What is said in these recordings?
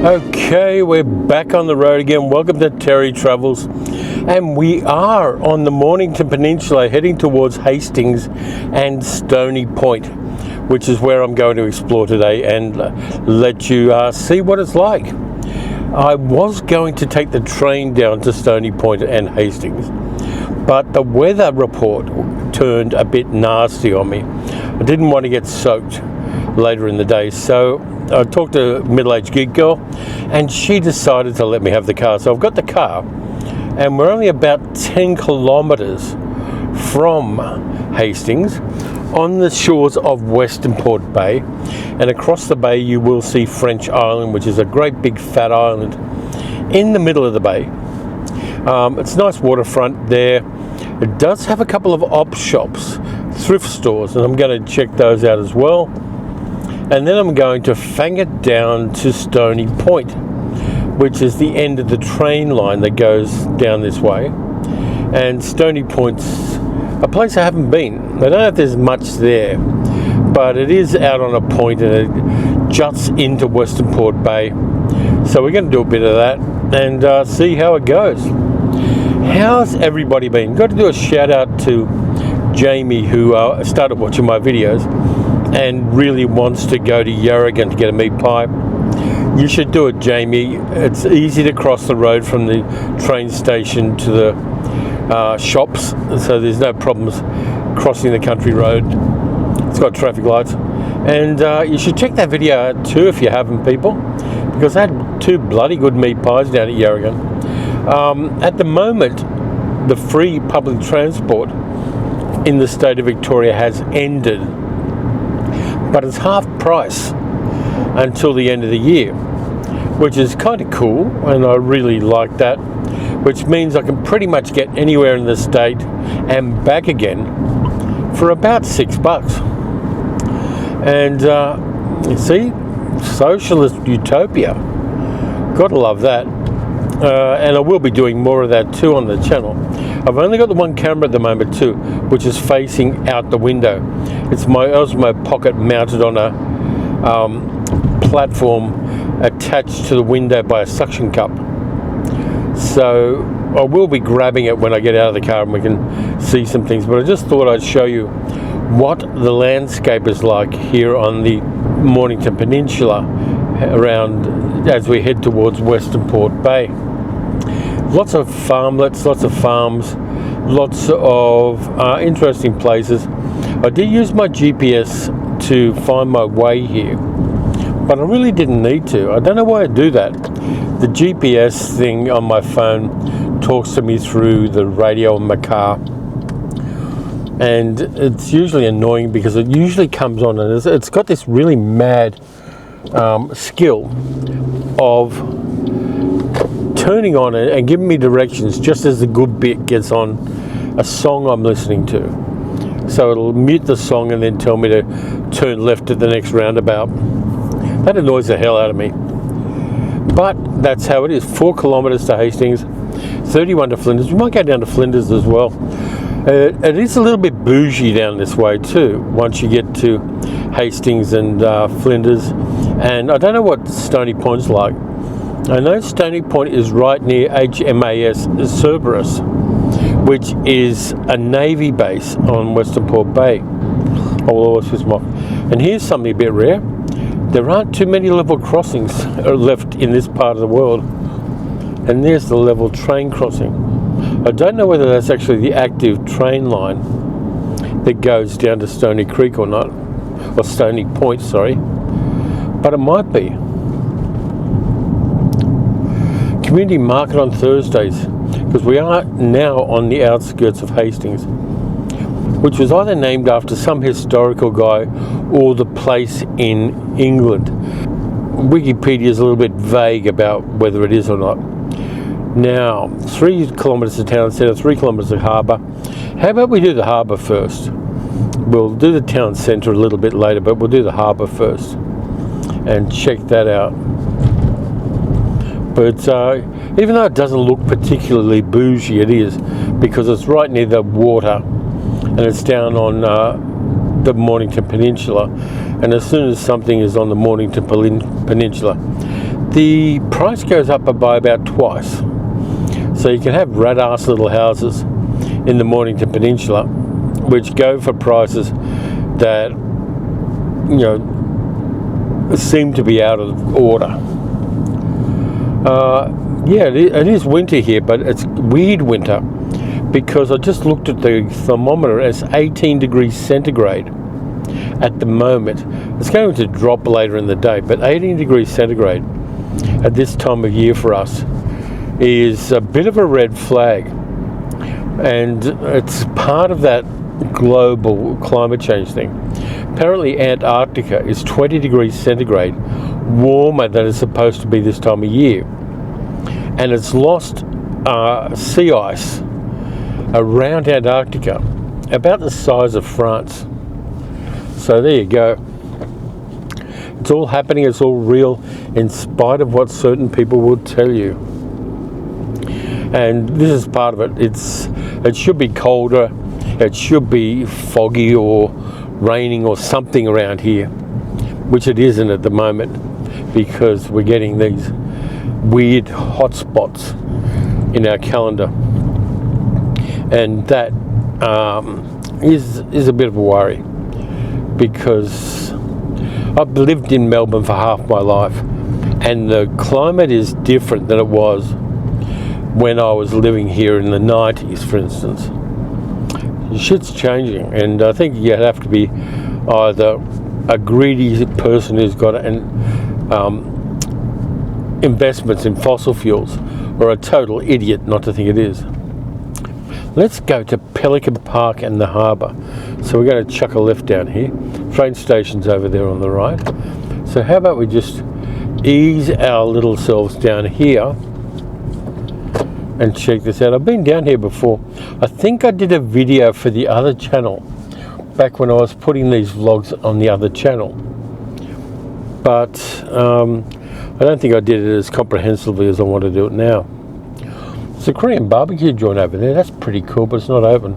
Okay, we're back on the road again. Welcome to Terry Travels, and we are on the Mornington Peninsula heading towards Hastings and Stony Point, which is where I'm going to explore today and let you see what it's like. I was going to take the train down to Stony Point and Hastings, but the weather report turned a bit nasty on me. I didn't want to get soaked later in the day, so I talked to a middle-aged gig girl and she decided to let me have the car. So I've got the car and we're only about 10 kilometres from Hastings on the shores of Westernport Bay, and across the bay you will see French Island, which is a great big fat island in the middle of the bay. It's a nice waterfront there. It does have a couple of op shops, thrift stores, and I'm going to check those out as well. And then I'm going to fang it down to Stony Point, which is the end of the train line that goes down this way. And Stony Point's a place I haven't been. I don't know if there's much there, but it is out on a point and it juts into Westernport Bay. So we're going to do a bit of that and see how it goes. How's everybody been? Got to do a shout out to Jamie, who started watching my videos and really wants to go to Yarragon to get a meat pie. You should do it, Jamie. It's easy to cross the road from the train station to the shops, so there's no problems crossing the country road. It's got traffic lights. And you should check that video out too if you haven't, people, because I had two bloody good meat pies down at Yarragon. At the moment, the free public transport in the state of Victoria has ended, but it's half price until the end of the year, which is kind of cool, and I really like that, which means I can pretty much get anywhere in the state and back again for about $6. And you see, socialist utopia, gotta love that. And I will be doing more of that too on the channel. I've only got the one camera at the moment too, which is facing out the window. It's my Osmo Pocket mounted on a platform attached to the window by a suction cup. So I will be grabbing it when I get out of the car and we can see some things. But I just thought I'd show you what the landscape is like here on the Mornington Peninsula around as we head towards Westernport Bay. Lots of farmlets, lots of farms, lots of interesting places. I did use my GPS to find my way here, but I really didn't need to. I don't know why I do that. The GPS thing on my phone talks to me through the radio in my car, and it's usually annoying because it usually comes on and it's got this really mad skill of turning on it and giving me directions just as the good bit gets on a song I'm listening to. So it'll mute the song and then tell me to turn left at the next roundabout. That annoys the hell out of me. But that's how it is. 4 kilometres to Hastings, 31 to Flinders. We might go down to Flinders as well. It is a little bit bougie down this way too, once you get to Hastings and Flinders. And I don't know what Stony Point's like. I know Stony Point is right near HMAS Cerberus, which is a Navy base on Westernport Bay. I will always piss them off. And here's something a bit rare. There aren't too many level crossings left in this part of the world. And there's the level train crossing. I don't know whether that's actually the active train line that goes down to Stony Creek or not, or Stony Point, sorry, but it might be. Community market on Thursdays, because we are now on the outskirts of Hastings, which was either named after some historical guy or the place in England. Wikipedia is a little bit vague about whether it is or not. Now, 3 kilometres to town centre, 3 kilometres to harbour. How about we do the harbour first? We'll do the town centre a little bit later, but we'll do the harbour first and check that out. But even though it doesn't look particularly bougie, it is, because it's right near the water and it's down on the Mornington Peninsula. And as soon as something is on the Mornington Peninsula, the price goes up by about twice. So you can have rat-ass little houses in the Mornington Peninsula which go for prices that, you know, seem to be out of order. Yeah, it is winter here, but it's weird winter because I just looked at the thermometer. It's 18 degrees centigrade at the moment. It's going to drop later in the day, but 18 degrees centigrade at this time of year for us is a bit of a red flag, and it's part of that global climate change thing. Apparently Antarctica is 20 degrees centigrade warmer than it's supposed to be this time of year, and it's lost sea ice around Antarctica about the size of France. So there you go. It's all happening, it's all real, in spite of what certain people will tell you. And this is part of it. It should be colder, it should be foggy or raining or something around here, which it isn't at the moment, because we're getting these weird hot spots in our calendar, and that is a bit of a worry, because I've lived in Melbourne for half my life, and the climate is different than it was when I was living here in the 90s, for instance. Shit's changing, and I think you have to be either a greedy person who's got investments in fossil fuels, or a total idiot not to think it is. Let's go to Pelican Park and the harbour. So we're going to chuck a left down here. Train station's over there on the right. So how about we just ease our little selves down here and check this out. I've been down here before. I think I did a video for the other channel back when I was putting these vlogs on the other channel, but I don't think I did it as comprehensively as I want to do it now. It's a Korean barbecue joint over there. That's pretty cool, but it's not open.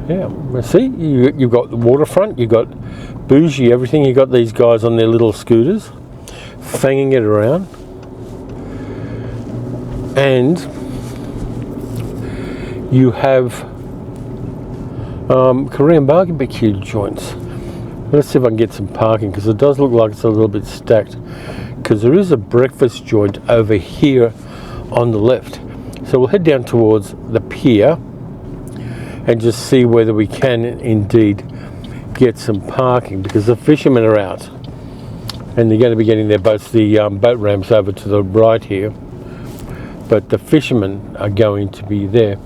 Yeah, see, you've got the waterfront, you've got bougie everything. You've got these guys on their little scooters fanging it around, and you have Korean barbecue joints. Let's see if I can get some parking, because it does look like it's a little bit stacked, because there is a breakfast joint over here on the left. So we'll head down towards the pier and just see whether we can indeed get some parking, because the fishermen are out and they're going to be getting their boats. The boat ramps over to the right here, but the fishermen are going to be there.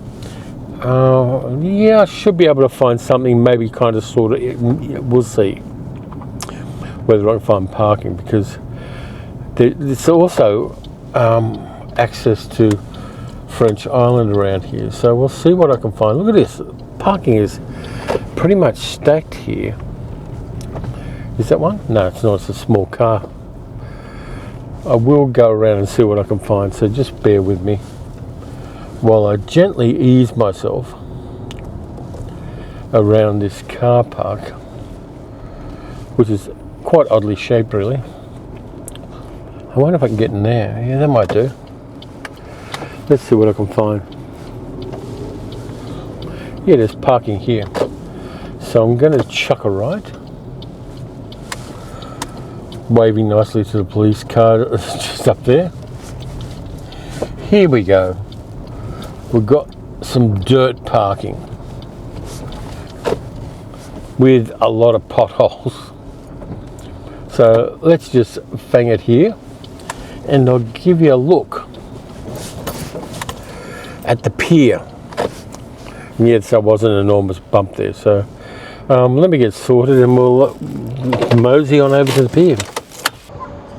Yeah, I should be able to find something, maybe kind of sort of, we'll see whether I can find parking, because there's also access to French Island around here. So we'll see what I can find. Look at this, parking is pretty much stacked here. Is that one? No, it's not, it's a small car. I will go around and see what I can find, so just bear with me while I gently ease myself around this car park, which is quite oddly shaped, really. I wonder if I can get in there. Yeah, that might do. Let's see what I can find. Yeah, there's parking here. So I'm going to chuck a right, waving nicely to the police car just up there. Here we go. We've got some dirt parking with a lot of potholes. So let's just fang it here, and I'll give you a look at the pier. And yes, there was an enormous bump there. So let me get sorted and we'll mosey on over to the pier.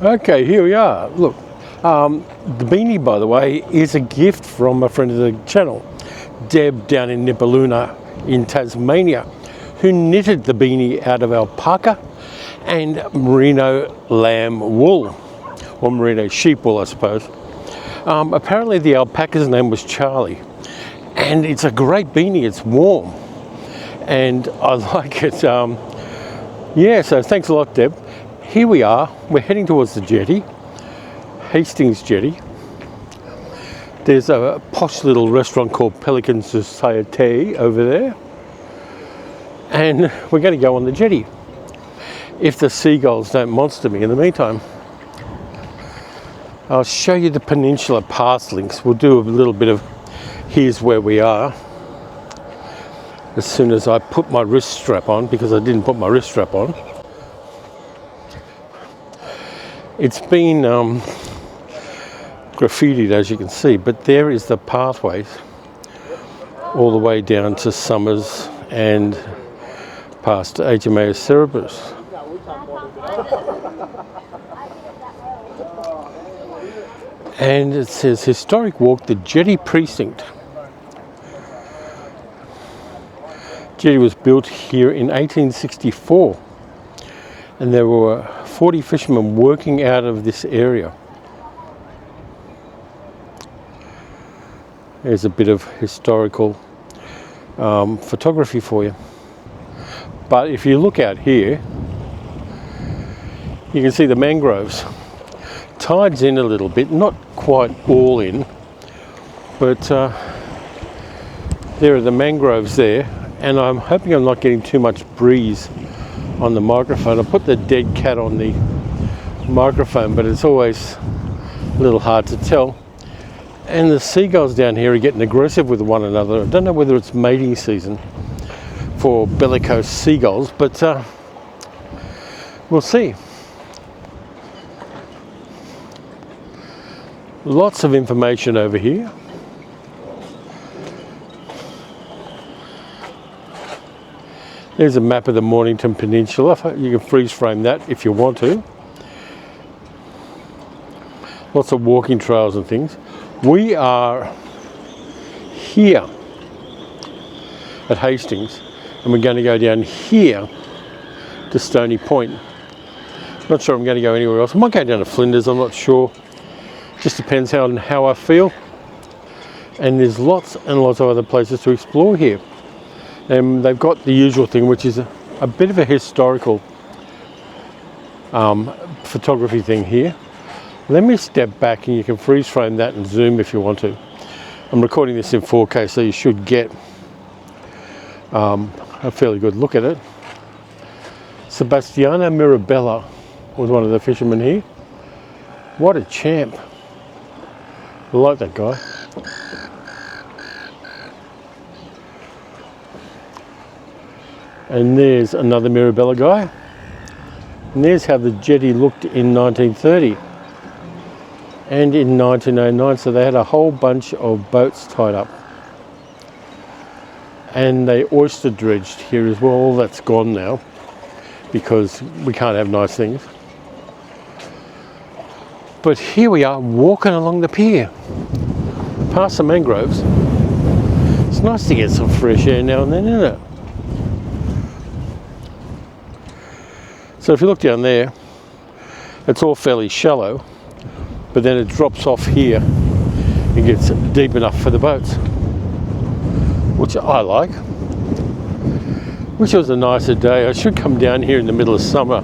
Okay, here we are. Look, the beanie, by the way, is a gift from a friend of the channel, Deb down in Nipaluna in Tasmania, who knitted the beanie out of alpaca and merino lamb wool, or merino sheep wool, I suppose. Apparently the alpaca's name was Charlie, and it's a great beanie. It's warm and I like it. Yeah, so thanks a lot, Deb. Here we are, we're heading towards the jetty. Hastings jetty. There's a posh little restaurant called Pelican Society over there. And we're going to go on the jetty, if the seagulls don't monster me in the meantime. I'll show you the peninsula path links. We'll do a little bit of here's where we are as soon as I put my wrist strap on, because I didn't put my wrist strap on. It's been graffitied, as you can see, but there is the pathways all the way down to Summers and past HMAS Cerebus. And it says historic walk the jetty precinct. Jetty was built here in 1864, and there were 40 fishermen working out of this area. There's a bit of historical photography for you. But if you look out here, you can see the mangroves. Tide's in a little bit, not quite all in, but there are the mangroves there, and I'm hoping I'm not getting too much breeze on the microphone. I put the dead cat on the microphone, but it's always a little hard to tell. And the seagulls down here are getting aggressive with one another. I don't know whether it's mating season for bellicose seagulls, but we'll see. Lots of information over here. There's a map of the Mornington Peninsula. You can freeze frame that if you want to. Lots of walking trails and things. We are here at Hastings, and we're going to go down here to Stony Point. Not sure I'm going to go anywhere else. I might go down to Flinders, I'm not sure. Just depends on how I feel. And there's lots and lots of other places to explore here. And they've got the usual thing, which is a bit of a historical photography thing here. Let me step back, and you can freeze frame that and zoom if you want to. I'm recording this in 4K, so you should get a fairly good look at it. Sebastiano Mirabella was one of the fishermen here. What a champ. I like that guy. And there's another Mirabella guy. And there's how the jetty looked in 1930 and in 1909. So they had a whole bunch of boats tied up. And they oyster dredged here as well. All that's gone now because we can't have nice things. But here we are walking along the pier, past the mangroves. It's nice to get some fresh air now and then, isn't it? So if you look down there, it's all fairly shallow, but then it drops off here and gets deep enough for the boats, which I like. Wish it was a nicer day. I should come down here in the middle of summer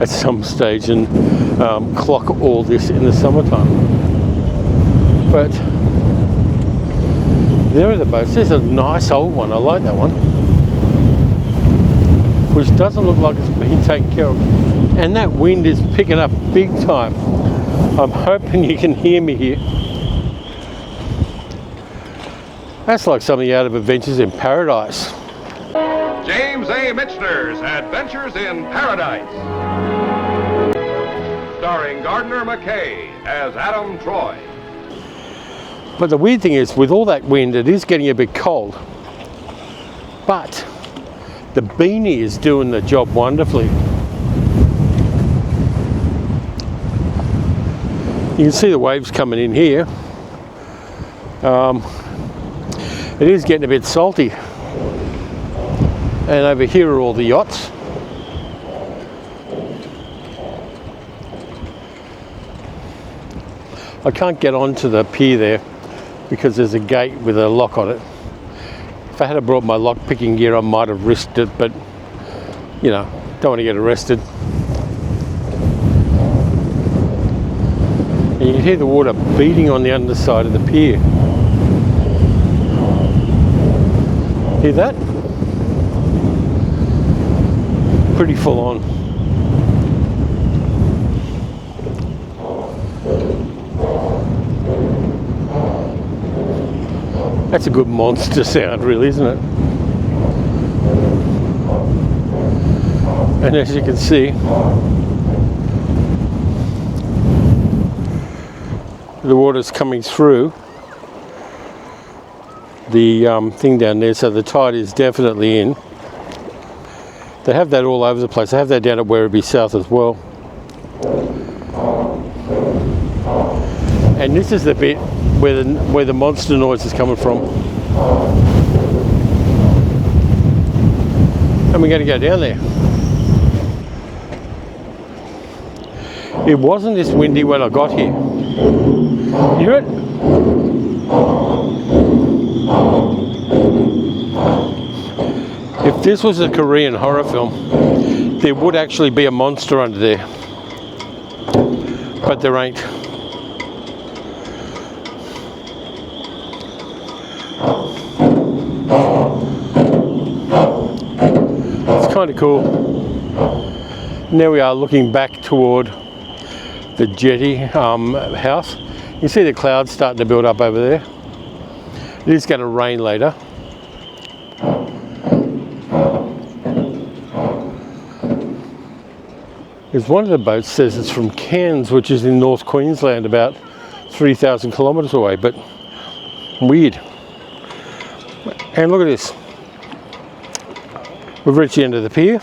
at some stage and clock all this in the summertime. But there are the boats. There's a nice old one. I like that one, which doesn't look like it's been taken care of. And that wind is picking up big time. I'm hoping you can hear me here. That's like something out of Adventures in Paradise. James A. Michener's Adventures in Paradise. Starring Gardner McKay as Adam Troy. But the weird thing is, with all that wind, it is getting a bit cold. But the beanie is doing the job wonderfully. You can see the waves coming in here. It is getting a bit salty. And over here are all the yachts. I can't get onto the pier there because there's a gate with a lock on it. If I had brought my lock picking gear, I might have risked it, but you know, don't want to get arrested. And you can hear the water beating on the underside of the pier. Hear that? Pretty full on. That's a good monster sound, really, isn't it? And as you can see, the water's coming through the thing down there, so the tide is definitely in. They have that all over the place. They have that down at Werribee South as well. And this is the bit where the monster noise is coming from. And we're going to go down there. It wasn't this windy when I got here. You hear it? If this was a Korean horror film, there would actually be a monster under there. But there ain't. It's kind of cool. Now we are looking back toward the jetty house. You see the clouds starting to build up over there. It is going to rain later. There's one of the boats says it's from Cairns, which is in North Queensland, about 3,000 kilometres away, but weird. And look at this. We've reached the end of the pier.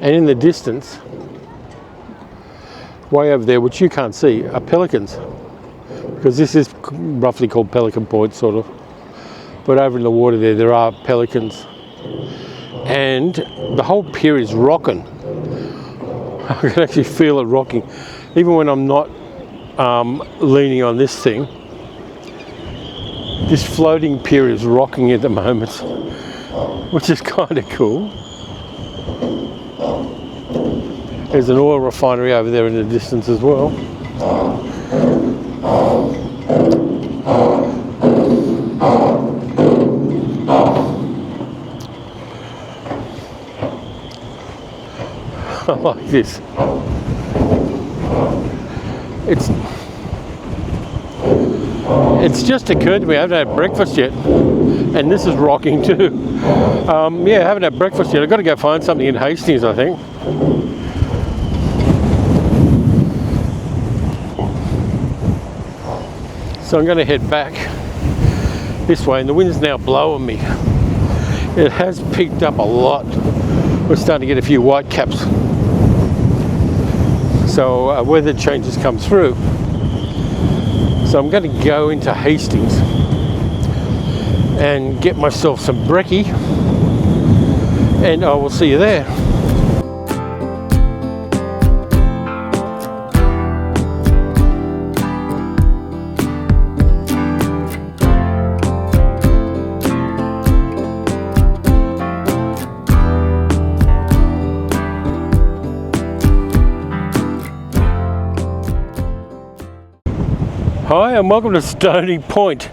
And in the distance, way over there, which you can't see, are pelicans. Because this is roughly called Pelican Point, sort of. But over in the water there are pelicans. And the whole pier is rocking. I can actually feel it rocking. Even when I'm not leaning on this thing, this floating pier is rocking at the moment, which is kind of cool. There's an oil refinery over there in the distance as well. I like this. It's just occurred to me I haven't had breakfast yet, and this is rocking too. Yeah, I haven't had breakfast yet. I've got to go find something in Hastings, I think. So I'm going to head back this way, and the wind's now blowing me. It has picked up a lot. We're starting to get a few white caps. So weather changes come through. So I'm going to go into Hastings and get myself some brekkie, and I will see you there. Hi and welcome to Stony Point.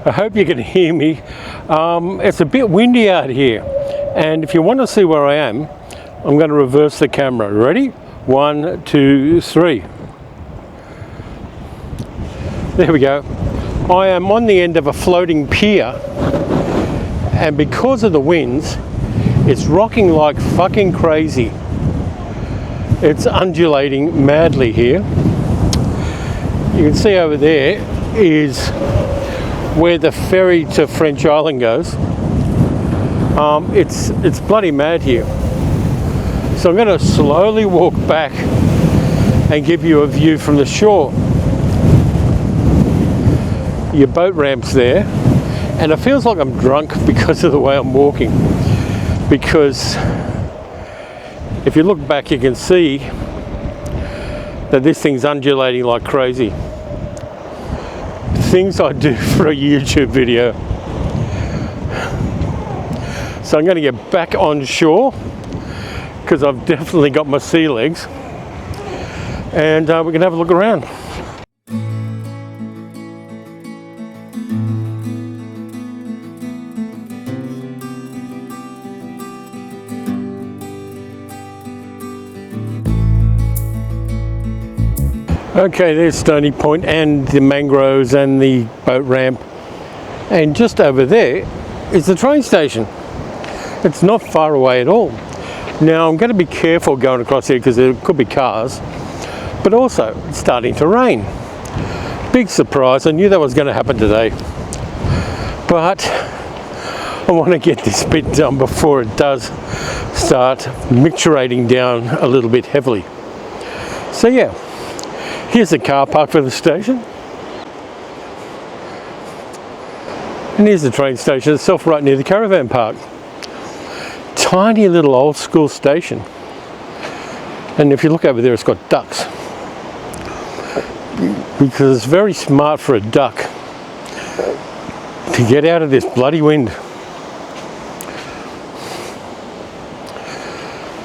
I hope you can hear me. It's a bit windy out here, and if you want to see where I am, I'm going to reverse the camera. Ready? 1, 2, 3. There we go. I am on the end of a floating pier, and because of the winds, it's rocking like fucking crazy. It's undulating madly here. You can see over there is where the ferry to French Island goes. It's bloody mad here. So I'm going to slowly walk back and give you a view from the shore. Your boat ramp's there, and it feels like I'm drunk because of the way I'm walking. Because if you look back, you can see that this thing's undulating like crazy. Things I do for a YouTube video. So I'm going to get back on shore because I've definitely got my sea legs, and we can have a look around. Okay, there's Stony Point and the mangroves and the boat ramp, and just over there is the train station. It's not far away at all. Now I'm going to be careful going across here because there could be cars, but also it's starting to rain. Big surprise, I knew that was going to happen today, but I want to get this bit done before it does start micturating down a little bit heavily. So yeah, here's the car park for the station, and here's the train station itself right near the caravan park. Tiny little old school station, and if you look over there, it's got ducks, because it's very smart for a duck to get out of this bloody wind.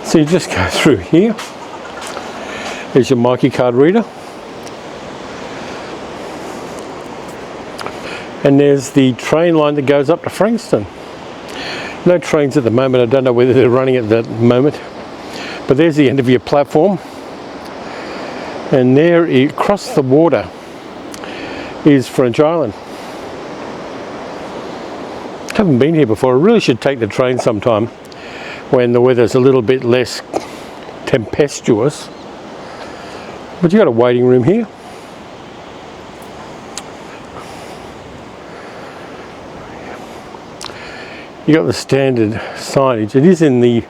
So you just go through here. There's your Mikey card reader, and there's the train line that goes up to Frankston. No trains at the moment. I don't know whether they're running at that moment, but there's the end of your platform, and there across the water is French Island. Haven't been here before. I really should take the train sometime when the weather's a little bit less tempestuous. But you got a waiting room here. You got the standard signage. It is in the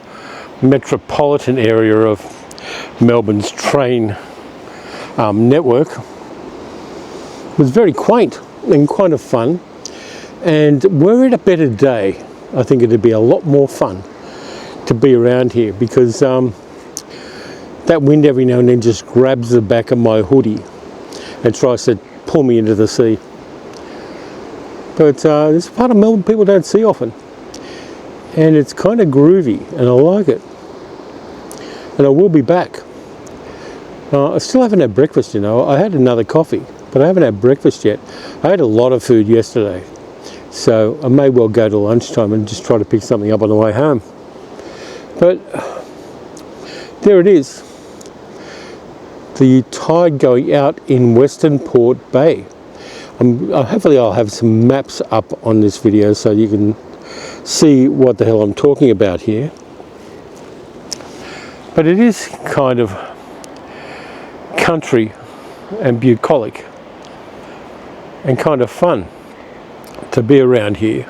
metropolitan area of Melbourne's train network. It was very quaint and kind of fun, and were it a better day, I think it'd be a lot more fun to be around here, because that wind every now and then just grabs the back of my hoodie and tries to pull me into the sea. But it's a part of Melbourne people don't see often, and it's kind of groovy, and I like it. And I will be back. I still haven't had breakfast, you know. I had another coffee, but I haven't had breakfast yet. I had a lot of food yesterday, so I may well go to lunchtime and just try to pick something up on the way home. But there it is, the tide going out in Westernport Bay. Hopefully I'll have some maps up on this video so you can see what the hell I'm talking about here. But it is kind of country and bucolic and kind of fun to be around here.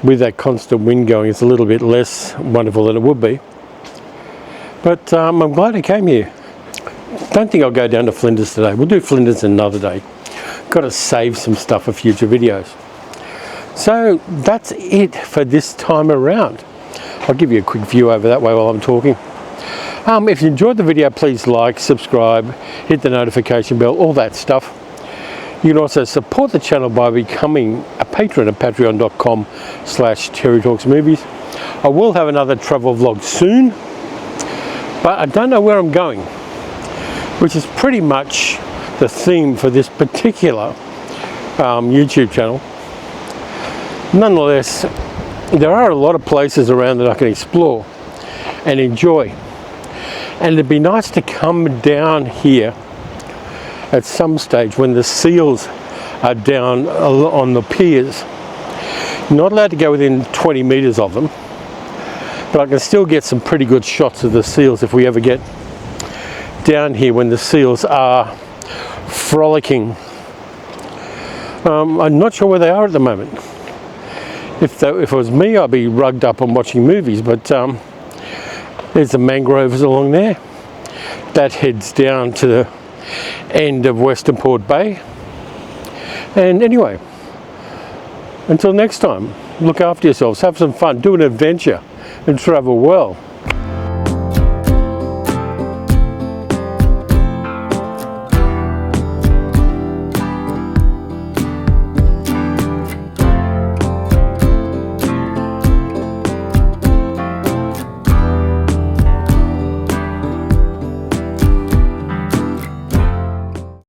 With that constant wind going, it's a little bit less wonderful than it would be. But I'm glad I came here. Don't think I'll go down to Flinders today. We'll do Flinders another day. Got to save some stuff for future videos. So that's it for this time around. I'll give you a quick view over that way while I'm talking. If you enjoyed the video, please like, subscribe, hit the notification bell, all that stuff. You can also support the channel by becoming a patron at patreon.com/TerryTalksMovies. I will have another travel vlog soon, but I don't know where I'm going, which is pretty much the theme for this particular YouTube channel. Nonetheless, there are a lot of places around that I can explore and enjoy, and it'd be nice to come down here at some stage when the seals are down on the piers. Not allowed to go within 20 meters of them, but I can still get some pretty good shots of the seals if we ever get down here when the seals are frolicking. I'm not sure where they are at the moment. If it was me, I'd be rugged up and watching movies, but there's the mangroves along there. That heads down to the end of Westernport Bay. And anyway, until next time, look after yourselves, have some fun, do an adventure and travel well.